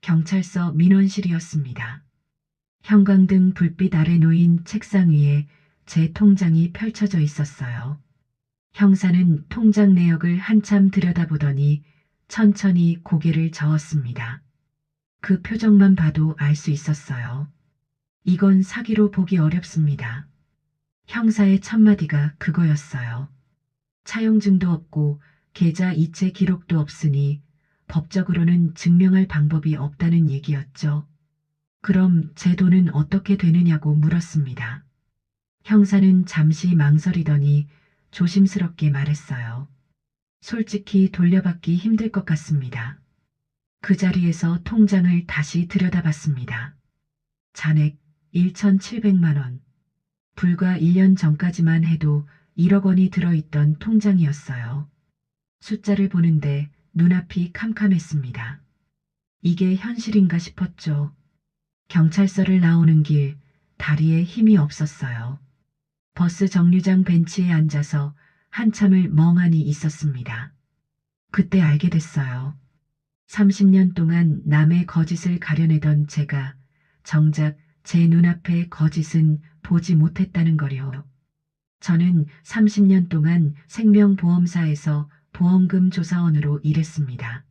경찰서 민원실이었습니다. 형광등 불빛 아래 놓인 책상 위에 제 통장이 펼쳐져 있었어요. 형사는 통장 내역을 한참 들여다보더니 천천히 고개를 저었습니다. 그 표정만 봐도 알 수 있었어요. 이건 사기로 보기 어렵습니다. 형사의 첫마디가 그거였어요. 차용증도 없고 계좌 이체 기록도 없으니 법적으로는 증명할 방법이 없다는 얘기였죠. 그럼 제 돈은 어떻게 되느냐고 물었습니다. 형사는 잠시 망설이더니 조심스럽게 말했어요. 솔직히 돌려받기 힘들 것 같습니다. 그 자리에서 통장을 다시 들여다봤습니다. 잔액 1,700만 원. 불과 1년 전까지만 해도 1억 원이 들어있던 통장이었어요. 숫자를 보는데 눈앞이 캄캄했습니다. 이게 현실인가 싶었죠. 경찰서를 나오는 길 다리에 힘이 없었어요. 버스 정류장 벤치에 앉아서 한참을 멍하니 있었습니다. 그때 알게 됐어요. 30년 동안 남의 거짓을 가려내던 제가 정작 제 눈앞에 거짓은 보지 못했다는 거요. 저는 30년 동안 생명보험사에서 보험금 조사원으로 일했습니다.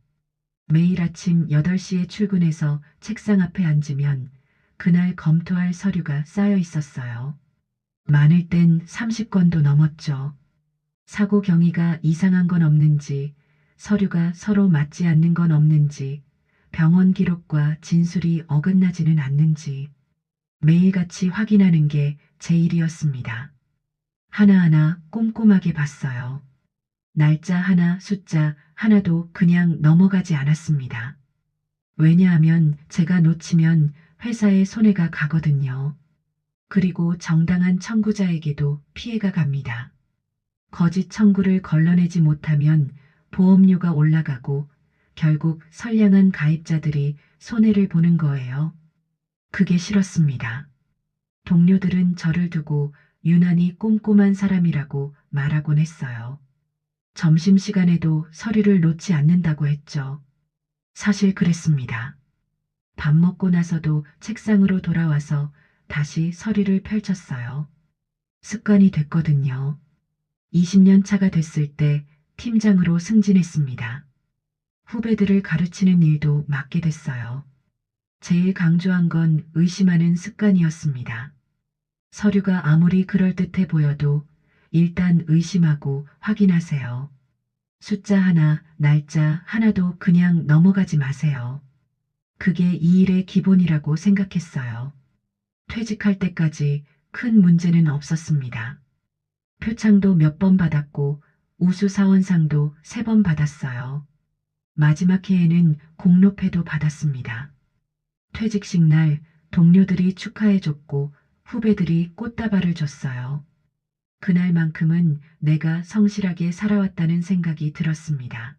매일 아침 8시에 출근해서 책상 앞에 앉으면 그날 검토할 서류가 쌓여 있었어요. 많을 땐 30건도 넘었죠. 사고 경위가 이상한 건 없는지, 서류가 서로 맞지 않는 건 없는지, 병원 기록과 진술이 어긋나지는 않는지 매일같이 확인하는 게 제 일이었습니다. 하나하나 꼼꼼하게 봤어요. 날짜 하나, 숫자 하나도 그냥 넘어가지 않았습니다. 왜냐하면 제가 놓치면 회사에 손해가 가거든요. 그리고 정당한 청구자에게도 피해가 갑니다. 거짓 청구를 걸러내지 못하면 보험료가 올라가고 결국 선량한 가입자들이 손해를 보는 거예요. 그게 싫었습니다. 동료들은 저를 두고 유난히 꼼꼼한 사람이라고 말하곤 했어요. 점심시간에도 서류를 놓지 않는다고 했죠. 사실 그랬습니다. 밥 먹고 나서도 책상으로 돌아와서 다시 서류를 펼쳤어요. 습관이 됐거든요. 20년 차가 됐을 때 팀장으로 승진했습니다. 후배들을 가르치는 일도 맡게 됐어요. 제일 강조한 건 의심하는 습관이었습니다. 서류가 아무리 그럴듯해 보여도 일단 의심하고 확인하세요. 숫자 하나, 날짜 하나도 그냥 넘어가지 마세요. 그게 이 일의 기본이라고 생각했어요. 퇴직할 때까지 큰 문제는 없었습니다. 표창도 몇 번 받았고 우수사원상도 3번 받았어요. 마지막 해에는 공로패도 받았습니다. 퇴직식 날 동료들이 축하해줬고 후배들이 꽃다발을 줬어요. 그날만큼은 내가 성실하게 살아왔다는 생각이 들었습니다.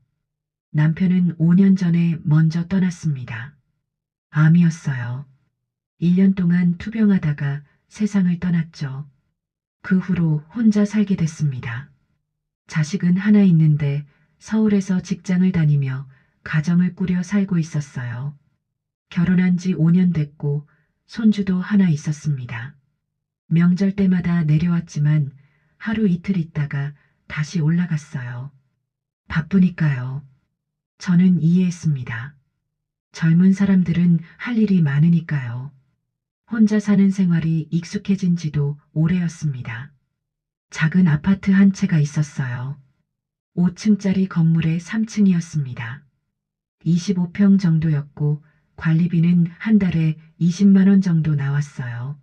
남편은 5년 전에 먼저 떠났습니다. 암이었어요. 1년 동안 투병하다가 세상을 떠났죠. 그 후로 혼자 살게 됐습니다. 자식은 하나 있는데 서울에서 직장을 다니며 가정을 꾸려 살고 있었어요. 결혼한 지 5년 됐고 손주도 하나 있었습니다. 명절 때마다 내려왔지만 하루 이틀 있다가 다시 올라갔어요. 바쁘니까요. 저는 이해했습니다. 젊은 사람들은 할 일이 많으니까요. 혼자 사는 생활이 익숙해진 지도 오래였습니다. 작은 아파트 한 채가 있었어요. 5층짜리 건물의 3층이었습니다. 25평 정도였고 관리비는 한 달에 20만 원 정도 나왔어요.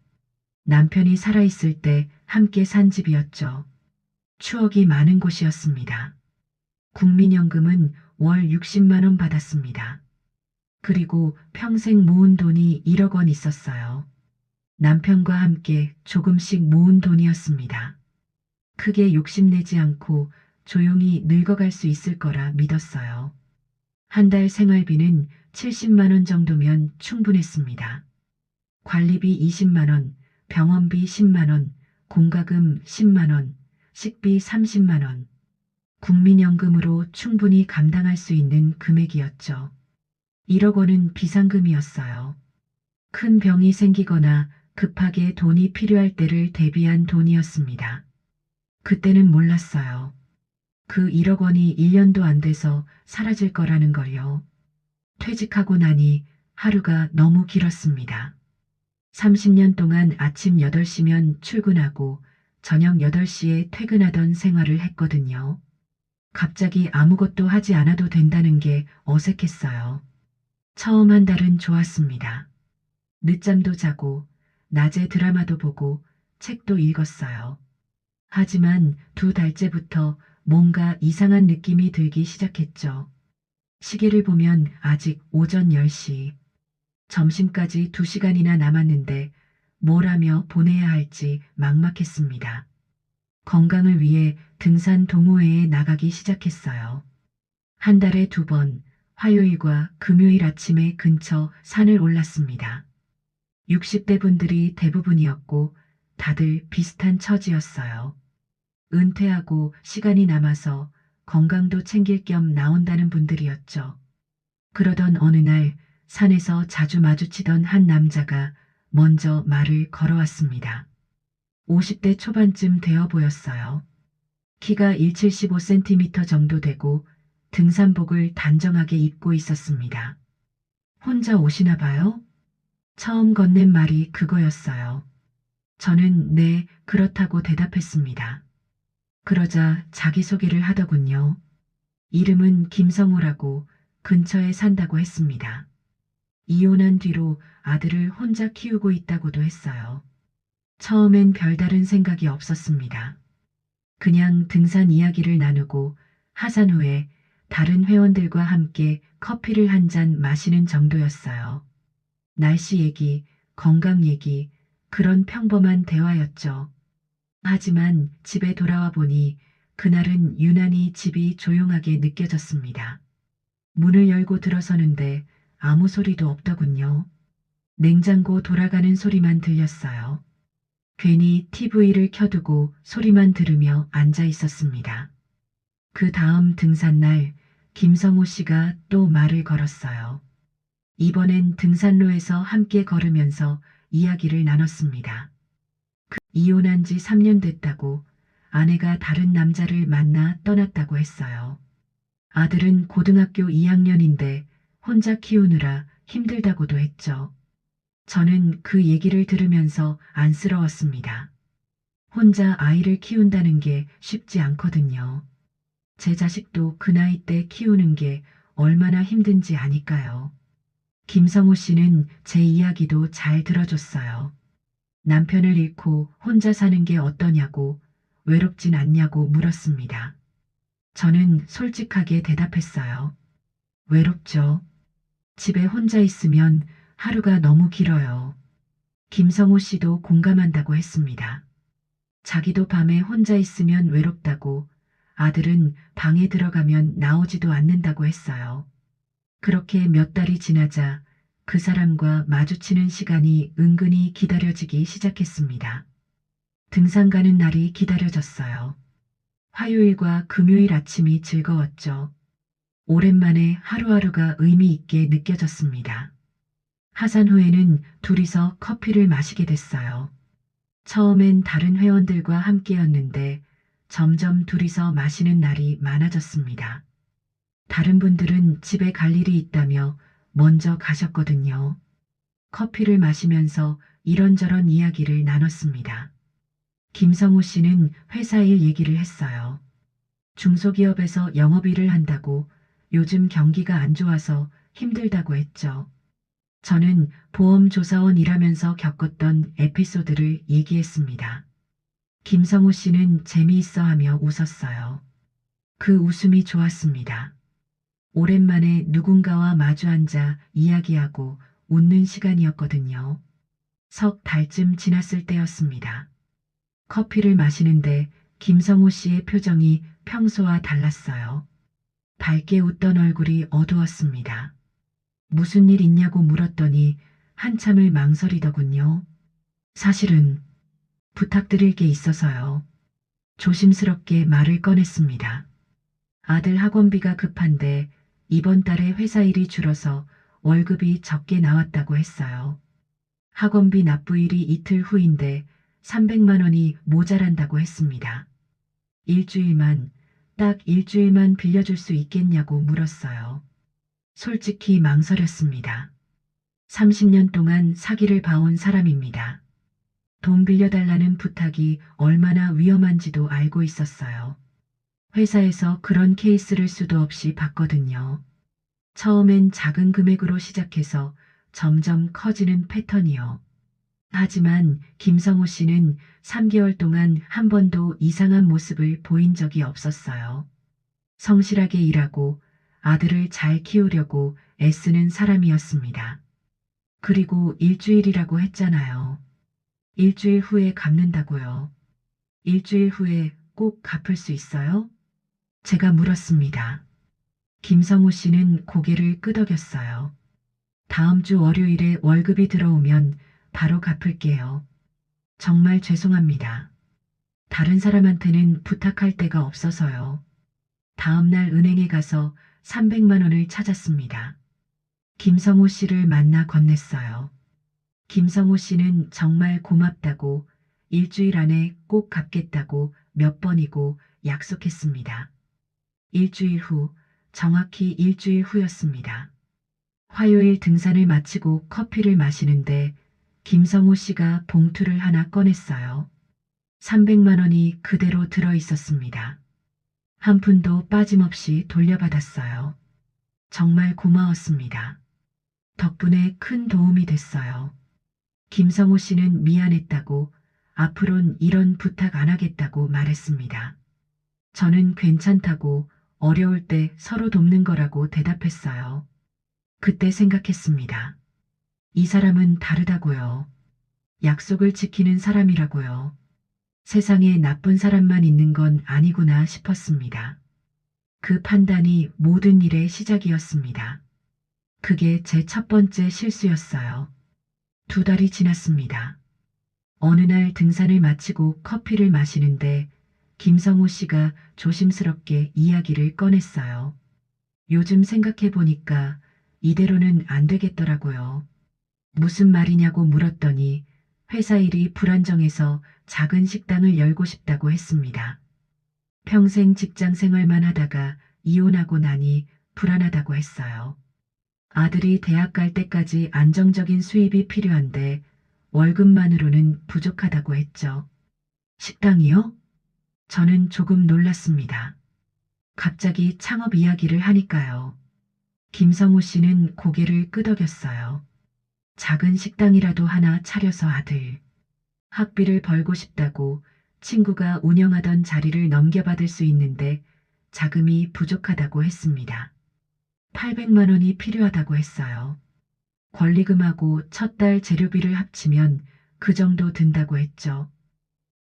남편이 살아있을 때 함께 산 집이었죠. 추억이 많은 곳이었습니다. 국민연금은 월 60만 원 받았습니다. 그리고 평생 모은 돈이 1억 원 있었어요. 남편과 함께 조금씩 모은 돈이었습니다. 크게 욕심내지 않고 조용히 늙어갈 수 있을 거라 믿었어요. 한 달 생활비는 70만 원 정도면 충분했습니다. 관리비 20만 원, 병원비 10만 원, 공과금 10만 원, 식비 30만 원. 국민연금으로 충분히 감당할 수 있는 금액이었죠. 1억 원은 비상금이었어요. 큰 병이 생기거나 급하게 돈이 필요할 때를 대비한 돈이었습니다. 그때는 몰랐어요. 그 1억 원이 1년도 안 돼서 사라질 거라는 걸요. 퇴직하고 나니 하루가 너무 길었습니다. 30년 동안 아침 8시면 출근하고 저녁 8시에 퇴근하던 생활을 했거든요. 갑자기 아무것도 하지 않아도 된다는 게 어색했어요. 처음 한 달은 좋았습니다. 늦잠도 자고 낮에 드라마도 보고 책도 읽었어요. 하지만 2달째부터 뭔가 이상한 느낌이 들기 시작했죠. 시계를 보면 아직 오전 10시. 점심까지 2시간이나 남았는데 뭘 하며 보내야 할지 막막했습니다. 건강을 위해 등산 동호회에 나가기 시작했어요. 한 달에 2번, 화요일과 금요일 아침에 근처 산을 올랐습니다. 60대 분들이 대부분이었고 다들 비슷한 처지였어요. 은퇴하고 시간이 남아서 건강도 챙길 겸 나온다는 분들이었죠. 그러던 어느 날 산에서 자주 마주치던 한 남자가 먼저 말을 걸어왔습니다. 50대 초반쯤 되어 보였어요. 키가 175cm 정도 되고 등산복을 단정하게 입고 있었습니다. 혼자 오시나 봐요? 처음 건넨 말이 그거였어요. 저는 네, 그렇다고 대답했습니다. 그러자 자기소개를 하더군요. 이름은 김성우라고 근처에 산다고 했습니다. 이혼한 뒤로 아들을 혼자 키우고 있다고도 했어요. 처음엔 별다른 생각이 없었습니다. 그냥 등산 이야기를 나누고 하산 후에 다른 회원들과 함께 커피를 한 잔 마시는 정도였어요. 날씨 얘기, 건강 얘기, 그런 평범한 대화였죠. 하지만 집에 돌아와 보니 그날은 유난히 집이 조용하게 느껴졌습니다. 문을 열고 들어서는데 아무 소리도 없더군요. 냉장고 돌아가는 소리만 들렸어요. 괜히 TV를 켜두고 소리만 들으며 앉아 있었습니다. 그 다음 등산날 김성호 씨가 또 말을 걸었어요. 이번엔 등산로에서 함께 걸으면서 이야기를 나눴습니다. 이혼한 지 3년 됐다고 아내가 다른 남자를 만나 떠났다고 했어요. 아들은 고등학교 2학년인데 혼자 키우느라 힘들다고도 했죠. 저는 그 얘기를 들으면서 안쓰러웠습니다. 혼자 아이를 키운다는 게 쉽지 않거든요. 제 자식도 그 나이 때 키우는 게 얼마나 힘든지 아니까요. 김성우 씨는 제 이야기도 잘 들어줬어요. 남편을 잃고 혼자 사는 게 어떠냐고, 외롭진 않냐고 물었습니다. 저는 솔직하게 대답했어요. 외롭죠. 집에 혼자 있으면 하루가 너무 길어요. 김성우 씨도 공감한다고 했습니다. 자기도 밤에 혼자 있으면 외롭다고, 아들은 방에 들어가면 나오지도 않는다고 했어요. 그렇게 몇 달이 지나자 그 사람과 마주치는 시간이 은근히 기다려지기 시작했습니다. 등산 가는 날이 기다려졌어요. 화요일과 금요일 아침이 즐거웠죠. 오랜만에 하루하루가 의미 있게 느껴졌습니다. 하산 후에는 둘이서 커피를 마시게 됐어요. 처음엔 다른 회원들과 함께였는데 점점 둘이서 마시는 날이 많아졌습니다. 다른 분들은 집에 갈 일이 있다며 먼저 가셨거든요. 커피를 마시면서 이런저런 이야기를 나눴습니다. 김성우 씨는 회사 일 얘기를 했어요. 중소기업에서 영업일을 한다고 요즘 경기가 안 좋아서 힘들다고 했죠. 저는 보험조사원 일하면서 겪었던 에피소드를 얘기했습니다. 김성우 씨는 재미있어 하며 웃었어요. 그 웃음이 좋았습니다. 오랜만에 누군가와 마주 앉아 이야기하고 웃는 시간이었거든요. 석 달쯤 지났을 때였습니다. 커피를 마시는데 김성우 씨의 표정이 평소와 달랐어요. 밝게 웃던 얼굴이 어두웠습니다. 무슨 일 있냐고 물었더니 한참을 망설이더군요. 사실은 부탁드릴 게 있어서요. 조심스럽게 말을 꺼냈습니다. 아들 학원비가 급한데 이번 달에 회사 일이 줄어서 월급이 적게 나왔다고 했어요. 학원비 납부일이 이틀 후인데 300만 원이 모자란다고 했습니다. 일주일만, 딱 일주일만 빌려줄 수 있겠냐고 물었어요. 솔직히 망설였습니다. 30년 동안 사기를 봐온 사람입니다. 돈 빌려달라는 부탁이 얼마나 위험한지도 알고 있었어요. 회사에서 그런 케이스를 수도 없이 봤거든요. 처음엔 작은 금액으로 시작해서 점점 커지는 패턴이요. 하지만 김성호 씨는 3개월 동안 한 번도 이상한 모습을 보인 적이 없었어요. 성실하게 일하고 아들을 잘 키우려고 애쓰는 사람이었습니다. 그리고 일주일이라고 했잖아요. 일주일 후에 갚는다고요. 일주일 후에 꼭 갚을 수 있어요? 제가 물었습니다. 김성호 씨는 고개를 끄덕였어요. 다음 주 월요일에 월급이 들어오면 바로 갚을게요. 정말 죄송합니다. 다른 사람한테는 부탁할 데가 없어서요. 다음 날 은행에 가서 300만 원을 찾았습니다. 김성호 씨를 만나 건넸어요. 김성호 씨는 정말 고맙다고 일주일 안에 꼭 갚겠다고 몇 번이고 약속했습니다. 일주일 후, 정확히 일주일 후였습니다. 화요일 등산을 마치고 커피를 마시는데 김성호 씨가 봉투를 하나 꺼냈어요. 300만 원이 그대로 들어 있었습니다. 한 푼도 빠짐없이 돌려받았어요. 정말 고마웠습니다. 덕분에 큰 도움이 됐어요. 김성호 씨는 미안했다고 앞으론 이런 부탁 안 하겠다고 말했습니다. 저는 괜찮다고 어려울 때 서로 돕는 거라고 대답했어요. 그때 생각했습니다. 이 사람은 다르다고요. 약속을 지키는 사람이라고요. 세상에 나쁜 사람만 있는 건 아니구나 싶었습니다. 그 판단이 모든 일의 시작이었습니다. 그게 제 첫 번째 실수였어요. 2달이 지났습니다. 어느 날 등산을 마치고 커피를 마시는데 김성호 씨가 조심스럽게 이야기를 꺼냈어요. 요즘 생각해 보니까 이대로는 안 되겠더라고요. 무슨 말이냐고 물었더니 회사 일이 불안정해서 작은 식당을 열고 싶다고 했습니다. 평생 직장 생활만 하다가 이혼하고 나니 불안하다고 했어요. 아들이 대학 갈 때까지 안정적인 수입이 필요한데 월급만으로는 부족하다고 했죠. 식당이요? 저는 조금 놀랐습니다. 갑자기 창업 이야기를 하니까요. 김성호 씨는 고개를 끄덕였어요. 작은 식당이라도 하나 차려서 아들 학비를 벌고 싶다고 친구가 운영하던 자리를 넘겨받을 수 있는데 자금이 부족하다고 했습니다. 800만 원이 필요하다고 했어요. 권리금하고 첫 달 재료비를 합치면 그 정도 든다고 했죠.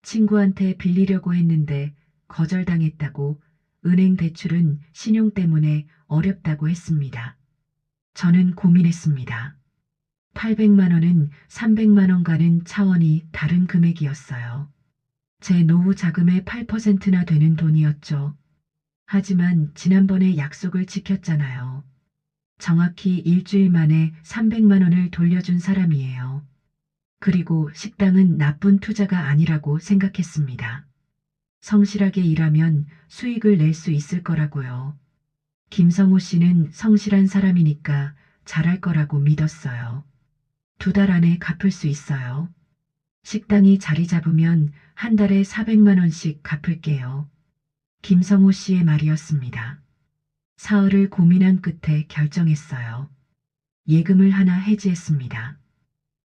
친구한테 빌리려고 했는데 거절당했다고 은행 대출은 신용 때문에 어렵다고 했습니다. 저는 고민했습니다. 800만 원은 300만 원과는 차원이 다른 금액이었어요. 제 노후 자금의 8%나 되는 돈이었죠. 하지만 지난번에 약속을 지켰잖아요. 정확히 일주일 만에 300만 원을 돌려준 사람이에요. 그리고 식당은 나쁜 투자가 아니라고 생각했습니다. 성실하게 일하면 수익을 낼 수 있을 거라고요. 김성호 씨는 성실한 사람이니까 잘할 거라고 믿었어요. 2달 안에 갚을 수 있어요. 식당이 자리 잡으면 한 달에 400만 원씩 갚을게요. 김성호 씨의 말이었습니다. 사흘을 고민한 끝에 결정했어요. 예금을 하나 해지했습니다.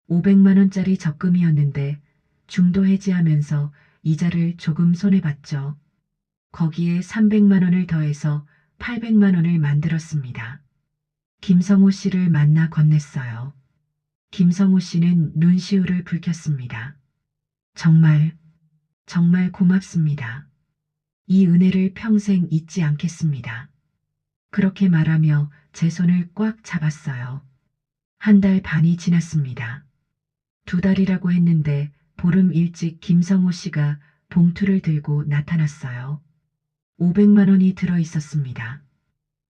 500만 원짜리 적금이었는데 중도 해지하면서 이자를 조금 손해봤죠. 거기에 300만 원을 더해서 800만 원을 만들었습니다. 김성호 씨를 만나 건넸어요. 김성호 씨는 눈시울을 붉혔습니다. 정말 고맙습니다. 이 은혜를 평생 잊지 않겠습니다. 그렇게 말하며 제 손을 꽉 잡았어요. 한 달 반이 지났습니다. 2달이라고 했는데 보름 일찍 김성호 씨가 봉투를 들고 나타났어요. 500만 원이 들어 있었습니다.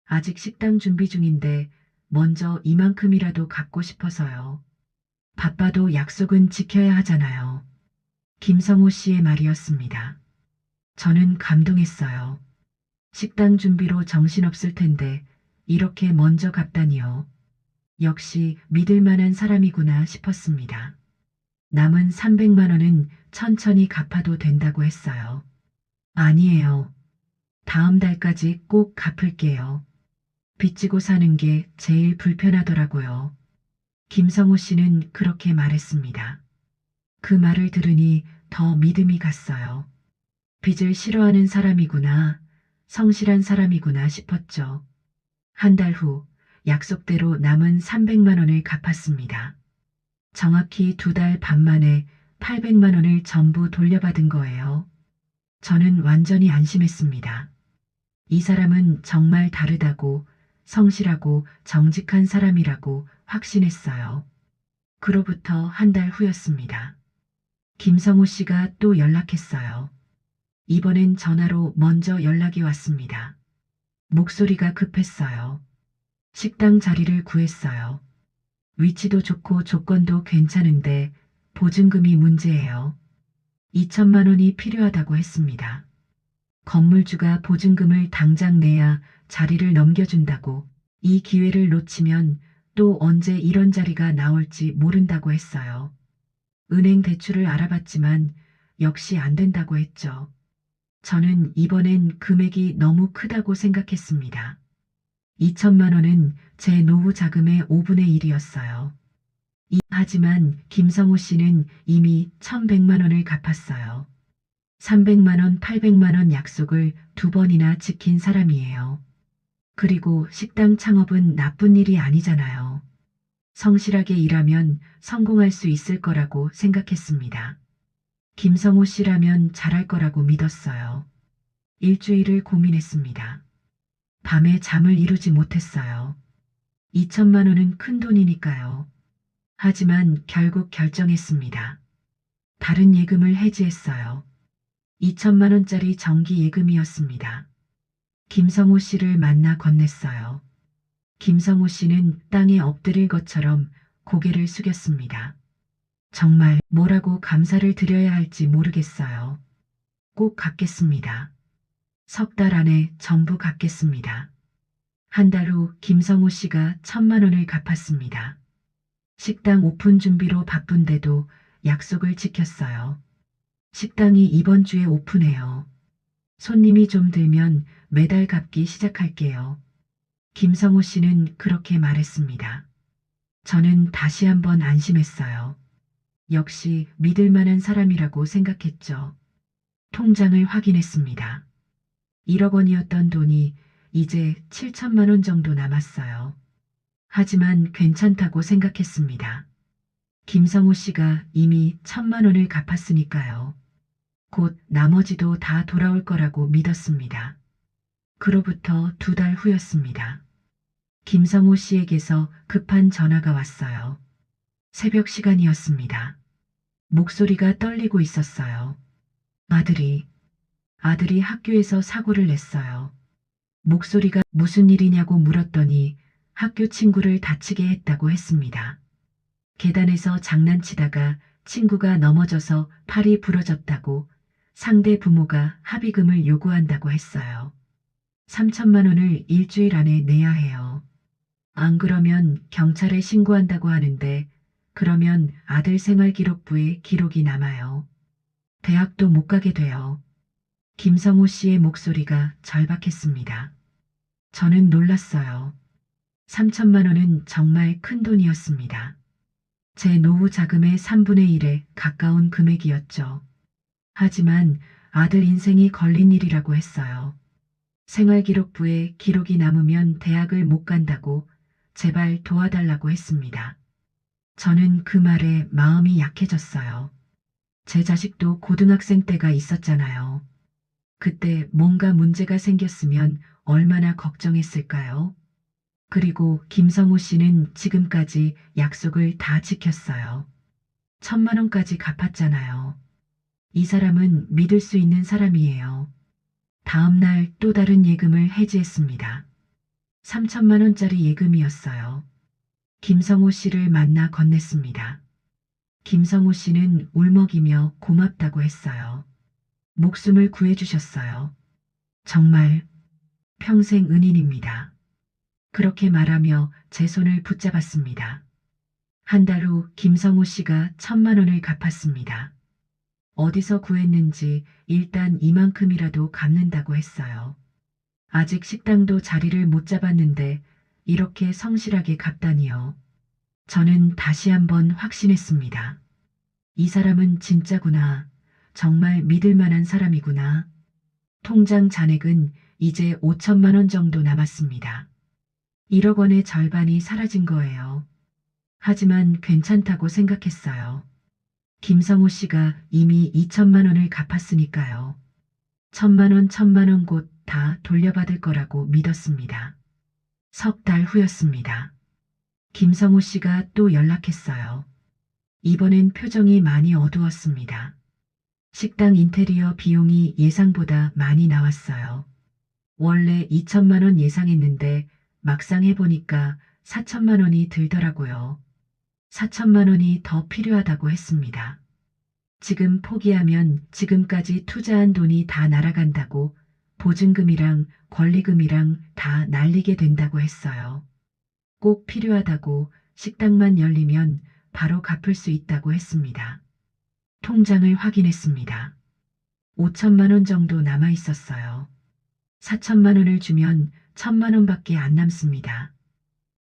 아직 식당 준비 중인데 먼저 이만큼이라도 갚고 싶어서요. 바빠도 약속은 지켜야 하잖아요. 김성호 씨의 말이었습니다. 저는 감동했어요. 식당 준비로 정신없을 텐데 이렇게 먼저 갚다니요. 역시 믿을 만한 사람이구나 싶었습니다. 남은 300만 원은 천천히 갚아도 된다고 했어요. 아니에요. 다음 달까지 꼭 갚을게요. 빚지고 사는 게 제일 불편하더라고요. 김성호 씨는 그렇게 말했습니다. 그 말을 들으니 더 믿음이 갔어요. 빚을 싫어하는 사람이구나, 성실한 사람이구나 싶었죠. 한 달 후 약속대로 남은 300만 원을 갚았습니다. 정확히 2달 반 만에 800만 원을 전부 돌려받은 거예요. 저는 완전히 안심했습니다. 이 사람은 정말 다르다고, 성실하고 정직한 사람이라고 확신했어요. 그로부터 한 달 후였습니다. 김성호 씨가 또 연락했어요. 이번엔 전화로 먼저 연락이 왔습니다. 목소리가 급했어요. 식당 자리를 구했어요. 위치도 좋고 조건도 괜찮은데 보증금이 문제예요. 2천만 원이 필요하다고 했습니다. 건물주가 보증금을 당장 내야 자리를 넘겨준다고, 이 기회를 놓치면 또 언제 이런 자리가 나올지 모른다고 했어요. 은행 대출을 알아봤지만 역시 안 된다고 했죠. 저는 이번엔 금액이 너무 크다고 생각했습니다. 2천만 원은 제 노후 자금의 5분의 1이었어요. 하지만 김성호 씨는 이미 1,100만 원을 갚았어요. 300만 원, 800만 원 약속을 2번이나 지킨 사람이에요. 그리고 식당 창업은 나쁜 일이 아니잖아요. 성실하게 일하면 성공할 수 있을 거라고 생각했습니다. 김성호 씨라면 잘할 거라고 믿었어요. 일주일을 고민했습니다. 밤에 잠을 이루지 못했어요. 2천만 원은 큰 돈이니까요. 하지만 결국 결정했습니다. 다른 예금을 해지했어요. 2천만 원짜리 정기 예금이었습니다. 김성호 씨를 만나 건넸어요. 김성호 씨는 땅에 엎드릴 것처럼 고개를 숙였습니다. 정말 뭐라고 감사를 드려야 할지 모르겠어요. 꼭 갚겠습니다. 석 달 안에 전부 갚겠습니다. 한 달 후 김성호 씨가 1,000만 원을 갚았습니다. 식당 오픈 준비로 바쁜데도 약속을 지켰어요. 식당이 이번 주에 오픈해요. 손님이 좀 들면 매달 갚기 시작할게요. 김성호 씨는 그렇게 말했습니다. 저는 다시 한번 안심했어요. 역시 믿을 만한 사람이라고 생각했죠. 통장을 확인했습니다. 1억 원이었던 돈이 이제 7천만 원 정도 남았어요. 하지만 괜찮다고 생각했습니다. 김성호 씨가 이미 1,000만 원을 갚았으니까요. 곧 나머지도 다 돌아올 거라고 믿었습니다. 그로부터 2달 후였습니다. 김성호 씨에게서 급한 전화가 왔어요. 새벽 시간이었습니다. 목소리가 떨리고 있었어요. 아들이 학교에서 사고를 냈어요. 목소리가 무슨 일이냐고 물었더니 학교 친구를 다치게 했다고 했습니다. 계단에서 장난치다가 친구가 넘어져서 팔이 부러졌다고 상대 부모가 합의금을 요구한다고 했어요. 3천만 원을 일주일 안에 내야 해요. 안 그러면 경찰에 신고한다고 하는데 그러면 아들 생활기록부에 기록이 남아요. 대학도 못 가게 돼요. 김성호 씨의 목소리가 절박했습니다. 저는 놀랐어요. 3천만 원은 정말 큰 돈이었습니다. 제 노후 자금의 3분의 1에 가까운 금액이었죠. 하지만 아들 인생이 걸린 일이라고 했어요. 생활기록부에 기록이 남으면 대학을 못 간다고 제발 도와달라고 했습니다. 저는 그 말에 마음이 약해졌어요. 제 자식도 고등학생 때가 있었잖아요. 그때 뭔가 문제가 생겼으면 얼마나 걱정했을까요? 그리고 김성호 씨는 지금까지 약속을 다 지켰어요. 1,000만 원까지 갚았잖아요. 이 사람은 믿을 수 있는 사람이에요. 다음 날 또 다른 예금을 해지했습니다. 3천만 원짜리 예금이었어요. 김성호 씨를 만나 건넸습니다. 김성호 씨는 울먹이며 고맙다고 했어요. 목숨을 구해주셨어요. 정말 평생 은인입니다. 그렇게 말하며 제 손을 붙잡았습니다. 한 달 후 김성호 씨가 1천만 원을 갚았습니다. 어디서 구했는지 일단 이만큼이라도 갚는다고 했어요. 아직 식당도 자리를 못 잡았는데 이렇게 성실하게 갚다니요. 저는 다시 한번 확신했습니다. 이 사람은 진짜구나. 정말 믿을 만한 사람이구나. 통장 잔액은 이제 5천만 원 정도 남았습니다. 1억 원의 절반이 사라진 거예요. 하지만 괜찮다고 생각했어요. 김성호 씨가 이미 2천만 원을 갚았으니까요. 1천만 원, 1천만 원 곧 다 돌려받을 거라고 믿었습니다. 석 달 후였습니다. 김성호 씨가 또 연락했어요. 이번엔 표정이 많이 어두웠습니다. 식당 인테리어 비용이 예상보다 많이 나왔어요. 원래 2천만 원 예상했는데 막상 해보니까 4천만 원이 들더라고요. 4천만 원이 더 필요하다고 했습니다. 지금 포기하면 지금까지 투자한 돈이 다 날아간다고 보증금이랑 권리금이랑 다 날리게 된다고 했어요. 꼭 필요하다고 식당만 열리면 바로 갚을 수 있다고 했습니다. 통장을 확인했습니다. 5천만 원 정도 남아 있었어요. 4천만 원을 주면 1천만 원밖에 안 남습니다.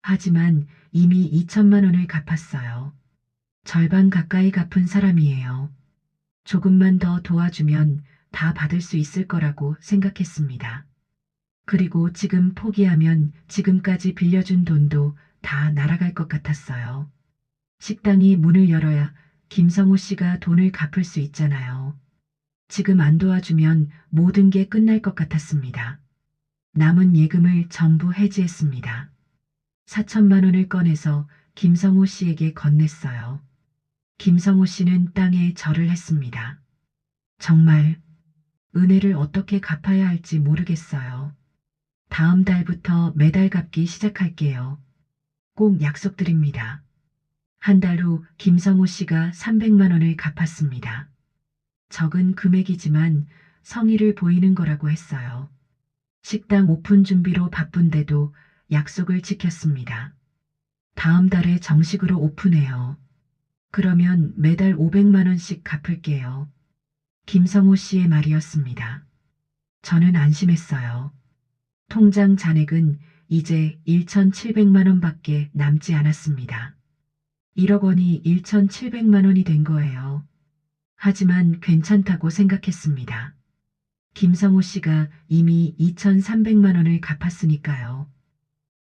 하지만 이미 2천만 원을 갚았어요. 절반 가까이 갚은 사람이에요. 조금만 더 도와주면 다 받을 수 있을 거라고 생각했습니다. 그리고 지금 포기하면 지금까지 빌려준 돈도 다 날아갈 것 같았어요. 식당이 문을 열어야 김성호 씨가 돈을 갚을 수 있잖아요. 지금 안 도와주면 모든 게 끝날 것 같았습니다. 남은 예금을 전부 해지했습니다. 4천만 원을 꺼내서 김성호 씨에게 건넸어요. 김성호 씨는 땅에 절을 했습니다. 정말 은혜를 어떻게 갚아야 할지 모르겠어요. 다음 달부터 매달 갚기 시작할게요. 꼭 약속드립니다. 한 달 후 김성호 씨가 300만 원을 갚았습니다. 적은 금액이지만 성의를 보이는 거라고 했어요. 식당 오픈 준비로 바쁜데도 약속을 지켰습니다. 다음 달에 정식으로 오픈해요. 그러면 매달 500만 원씩 갚을게요. 김성호 씨의 말이었습니다. 저는 안심했어요. 통장 잔액은 이제 1,700만 원밖에 남지 않았습니다. 1억 원이 1,700만 원이 된 거예요. 하지만 괜찮다고 생각했습니다. 김성호 씨가 이미 2,300만 원을 갚았으니까요.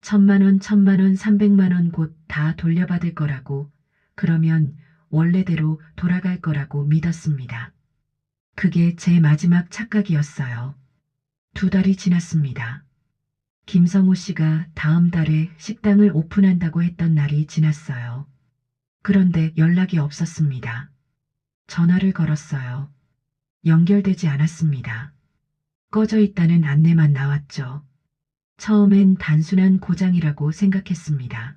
1,000만 원, 1,000만 원, 300만 원 곧 다 돌려받을 거라고, 그러면 원래대로 돌아갈 거라고 믿었습니다. 그게 제 마지막 착각이었어요. 2달이 지났습니다. 김성호 씨가 다음 달에 식당을 오픈한다고 했던 날이 지났어요. 그런데 연락이 없었습니다. 전화를 걸었어요. 연결되지 않았습니다. 꺼져 있다는 안내만 나왔죠. 처음엔 단순한 고장이라고 생각했습니다.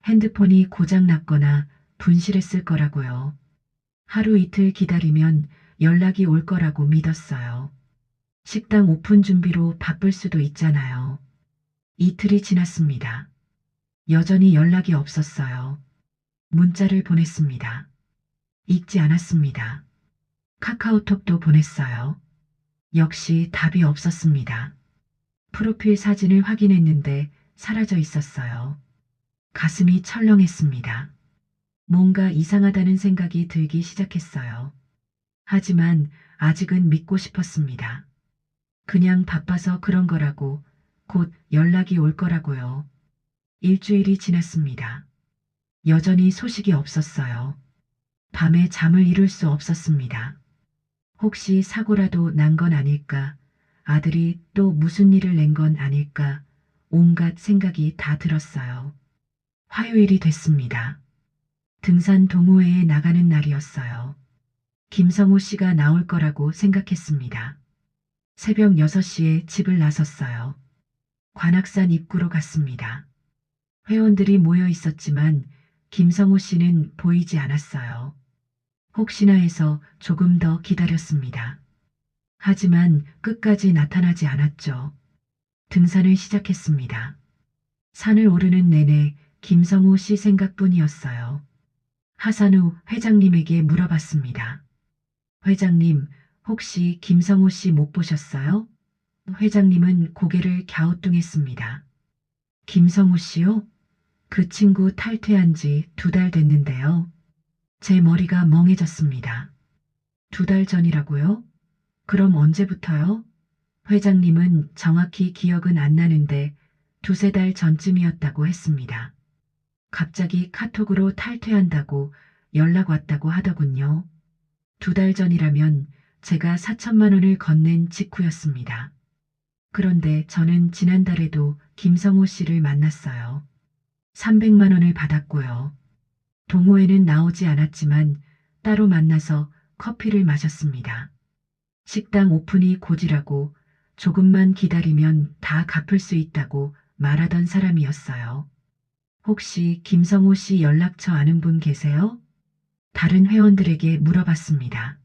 핸드폰이 고장 났거나 분실했을 거라고요. 하루 이틀 기다리면 연락이 올 거라고 믿었어요. 식당 오픈 준비로 바쁠 수도 있잖아요. 이틀이 지났습니다. 여전히 연락이 없었어요. 문자를 보냈습니다. 읽지 않았습니다. 카카오톡도 보냈어요. 역시 답이 없었습니다. 프로필 사진을 확인했는데 사라져 있었어요. 가슴이 철렁했습니다. 뭔가 이상하다는 생각이 들기 시작했어요. 하지만 아직은 믿고 싶었습니다. 그냥 바빠서 그런 거라고, 곧 연락이 올 거라고요. 일주일이 지났습니다. 여전히 소식이 없었어요. 밤에 잠을 이룰 수 없었습니다. 혹시 사고라도 난 건 아닐까? 아들이 또 무슨 일을 낸 건 아닐까? 온갖 생각이 다 들었어요. 화요일이 됐습니다. 등산 동호회에 나가는 날이었어요. 김성호 씨가 나올 거라고 생각했습니다. 새벽 6시에 집을 나섰어요. 관악산 입구로 갔습니다. 회원들이 모여 있었지만 김성호 씨는 보이지 않았어요. 혹시나 해서 조금 더 기다렸습니다. 하지만 끝까지 나타나지 않았죠. 등산을 시작했습니다. 산을 오르는 내내 김성호 씨 생각뿐이었어요. 하산 후 회장님에게 물어봤습니다. 회장님, 혹시 김성호 씨 못 보셨어요? 회장님은 고개를 갸우뚱했습니다. 김성호 씨요? 그 친구 탈퇴한 지 2달 됐는데요. 제 머리가 멍해졌습니다. 2달 전이라고요? 그럼 언제부터요? 회장님은 정확히 기억은 안 나는데 2~3달 전쯤이었다고 했습니다. 갑자기 카톡으로 탈퇴한다고 연락 왔다고 하더군요. 2달 전이라면 제가 4천만 원을 건넨 직후였습니다. 그런데 저는 지난달에도 김성호 씨를 만났어요. 300만 원을 받았고요. 동호회는 나오지 않았지만 따로 만나서 커피를 마셨습니다. 식당 오픈이 곧이라고 조금만 기다리면 다 갚을 수 있다고 말하던 사람이었어요. 혹시 김성호 씨 연락처 아는 분 계세요? 다른 회원들에게 물어봤습니다.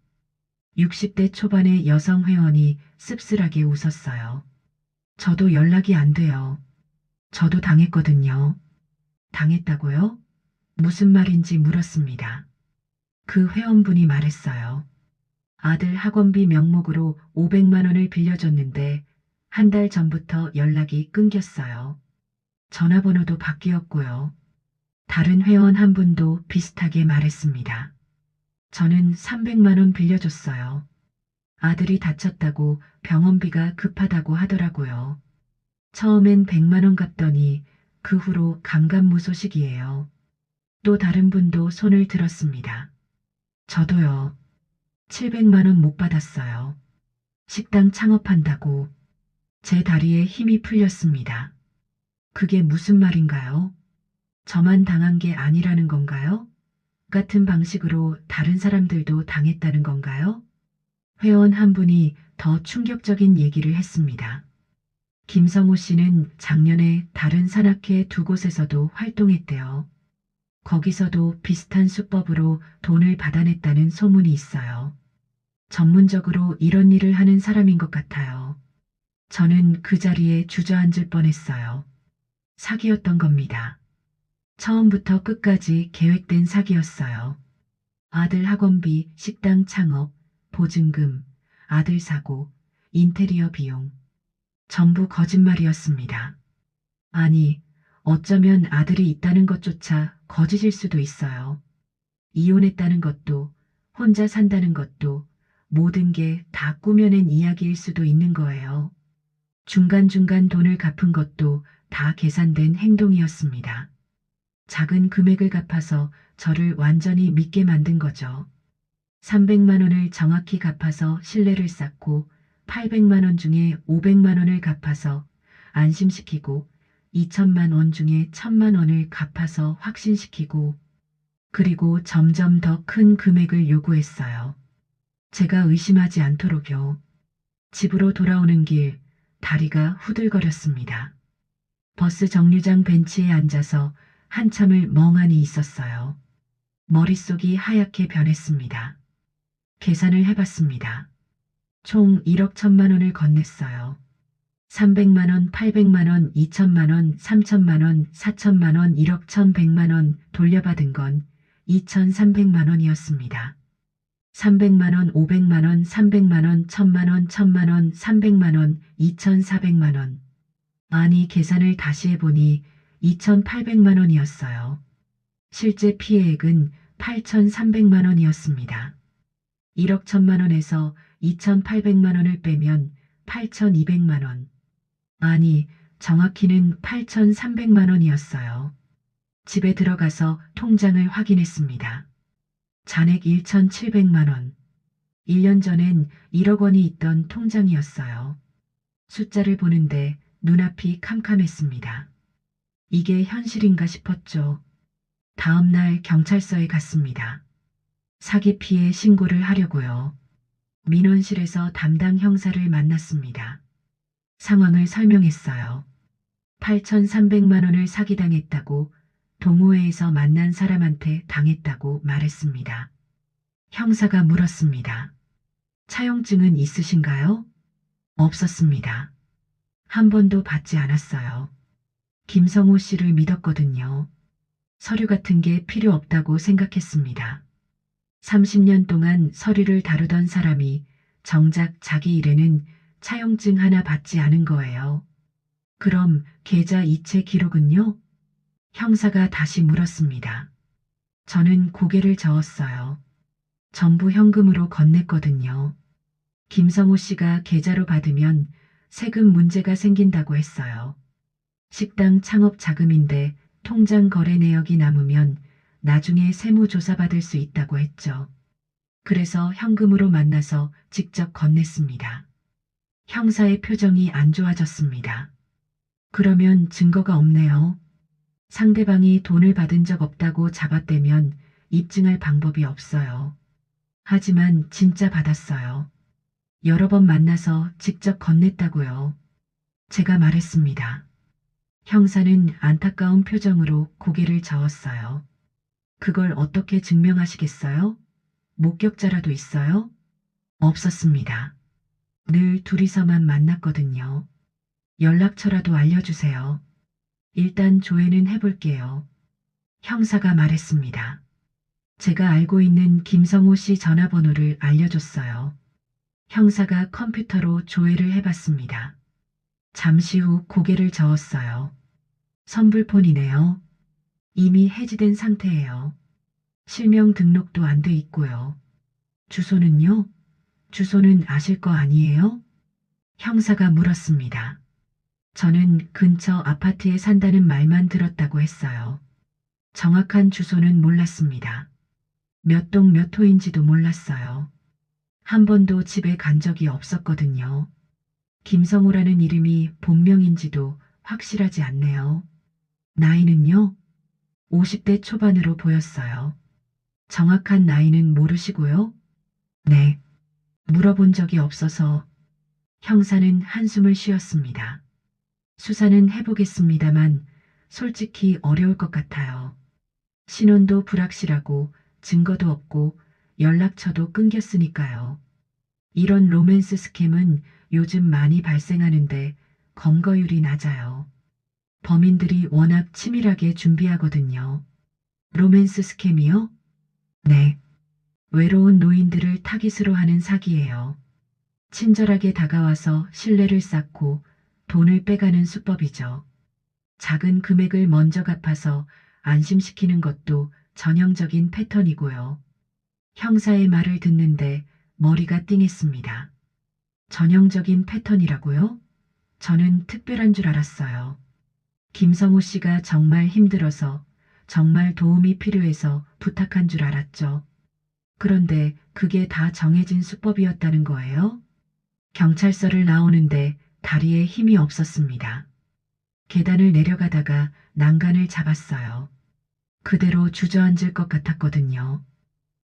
60대 초반의 여성 회원이 씁쓸하게 웃었어요. 저도 연락이 안 돼요. 저도 당했거든요. 당했다고요? 무슨 말인지 물었습니다. 그 회원분이 말했어요. 아들 학원비 명목으로 500만 원을 빌려줬는데 1달 전부터 연락이 끊겼어요. 전화번호도 바뀌었고요. 다른 회원 한 분도 비슷하게 말했습니다. 저는 300만 원 빌려줬어요. 아들이 다쳤다고 병원비가 급하다고 하더라고요. 처음엔 100만 원 갚더니 그 후로 감감무소식이에요. 또 다른 분도 손을 들었습니다. 저도요. 700만 원 못 받았어요. 식당 창업한다고 제 다리에 힘이 풀렸습니다. 그게 무슨 말인가요? 저만 당한 게 아니라는 건가요? 같은 방식으로 다른 사람들도 당했다는 건가요? 회원 한 분이 더 충격적인 얘기를 했습니다. 김성호 씨는 작년에 다른 산악회 2곳에서도 활동했대요. 거기서도 비슷한 수법으로 돈을 받아냈다는 소문이 있어요. 전문적으로 이런 일을 하는 사람인 것 같아요. 저는 그 자리에 주저앉을 뻔했어요. 사기였던 겁니다. 처음부터 끝까지 계획된 사기였어요. 아들 학원비, 식당 창업, 보증금, 아들 사고, 인테리어 비용. 전부 거짓말이었습니다. 아니, 어쩌면 아들이 있다는 것조차 거짓일 수도 있어요. 이혼했다는 것도, 혼자 산다는 것도, 모든 게 다 꾸며낸 이야기일 수도 있는 거예요. 중간중간 돈을 갚은 것도 다 계산된 행동이었습니다. 작은 금액을 갚아서 저를 완전히 믿게 만든 거죠. 300만 원을 정확히 갚아서 신뢰를 쌓고 800만 원 중에 500만 원을 갚아서 안심시키고 2천만 원 중에 1,000만 원을 갚아서 확신시키고 그리고 점점 더 큰 금액을 요구했어요. 제가 의심하지 않도록요. 집으로 돌아오는 길 다리가 후들거렸습니다. 버스 정류장 벤치에 앉아서 한참을 멍하니 있었어요. 머릿속이 하얗게 변했습니다. 계산을 해봤습니다. 총 1억 1천만 원을 건넸어요. 300만 원, 800만 원, 2천만 원, 3천만 원, 4천만 원, 1억 1,100만 원 돌려받은 건 2,300만 원이었습니다. 300만 원, 500만 원, 300만 원, 1,000만 원, 1,000만 원, 300만 원, 2,400만 원. 아니 계산을 다시 해보니 2,800만 원이었어요. 실제 피해액은 8,300만 원이었습니다. 1억 1천만 원에서 2,800만 원을 빼면 8,200만 원. 아니, 정확히는 8,300만 원이었어요. 집에 들어가서 통장을 확인했습니다. 잔액 1,700만 원. 1년 전엔 1억 원이 있던 통장이었어요. 숫자를 보는데 눈앞이 캄캄했습니다. 이게 현실인가 싶었죠. 다음 날 경찰서에 갔습니다. 사기 피해 신고를 하려고요. 민원실에서 담당 형사를 만났습니다. 상황을 설명했어요. 8,300만 원을 사기당했다고 동호회에서 만난 사람한테 당했다고 말했습니다. 형사가 물었습니다. 차용증은 있으신가요? 없었습니다. 한 번도 받지 않았어요. 김성호 씨를 믿었거든요. 서류 같은 게 필요 없다고 생각했습니다. 30년 동안 서류를 다루던 사람이 정작 자기 일에는 차용증 하나 받지 않은 거예요. 그럼 계좌 이체 기록은요? 형사가 다시 물었습니다. 저는 고개를 저었어요. 전부 현금으로 건넸거든요. 김성호 씨가 계좌로 받으면 세금 문제가 생긴다고 했어요. 식당 창업 자금인데 통장 거래 내역이 남으면 나중에 세무조사 받을 수 있다고 했죠. 그래서 현금으로 만나서 직접 건넸습니다. 형사의 표정이 안 좋아졌습니다. 그러면 증거가 없네요. 상대방이 돈을 받은 적 없다고 잡아떼면 입증할 방법이 없어요. 하지만 진짜 받았어요. 여러 번 만나서 직접 건넸다고요. 제가 말했습니다. 형사는 안타까운 표정으로 고개를 저었어요. 그걸 어떻게 증명하시겠어요? 목격자라도 있어요? 없었습니다. 늘 둘이서만 만났거든요. 연락처라도 알려주세요. 일단 조회는 해볼게요. 형사가 말했습니다. 제가 알고 있는 김성호 씨 전화번호를 알려줬어요. 형사가 컴퓨터로 조회를 해봤습니다. 잠시 후 고개를 저었어요. 선불폰이네요. 이미 해지된 상태예요. 실명 등록도 안 돼 있고요. 주소는요? 주소는 아실 거 아니에요? 형사가 물었습니다. 저는 근처 아파트에 산다는 말만 들었다고 했어요. 정확한 주소는 몰랐습니다. 몇 동 몇 호인지도 몰랐어요. 한 번도 집에 간 적이 없었거든요. 김성호라는 이름이 본명인지도 확실하지 않네요. 나이는요? 50대 초반으로 보였어요. 정확한 나이는 모르시고요? 네. 물어본 적이 없어서. 형사는 한숨을 쉬었습니다. 수사는 해보겠습니다만 솔직히 어려울 것 같아요. 신원도 불확실하고 증거도 없고 연락처도 끊겼으니까요. 이런 로맨스 스캠은 요즘 많이 발생하는데 검거율이 낮아요. 범인들이 워낙 치밀하게 준비하거든요. 로맨스 스캠이요? 네. 외로운 노인들을 타깃으로 하는 사기예요. 친절하게 다가와서 신뢰를 쌓고 돈을 빼가는 수법이죠. 작은 금액을 먼저 갚아서 안심시키는 것도 전형적인 패턴이고요. 형사의 말을 듣는데 머리가 띵했습니다. 전형적인 패턴이라고요? 저는 특별한 줄 알았어요. 김성호 씨가 정말 힘들어서 정말 도움이 필요해서 부탁한 줄 알았죠. 그런데 그게 다 정해진 수법이었다는 거예요? 경찰서를 나오는데 다리에 힘이 없었습니다. 계단을 내려가다가 난간을 잡았어요. 그대로 주저앉을 것 같았거든요.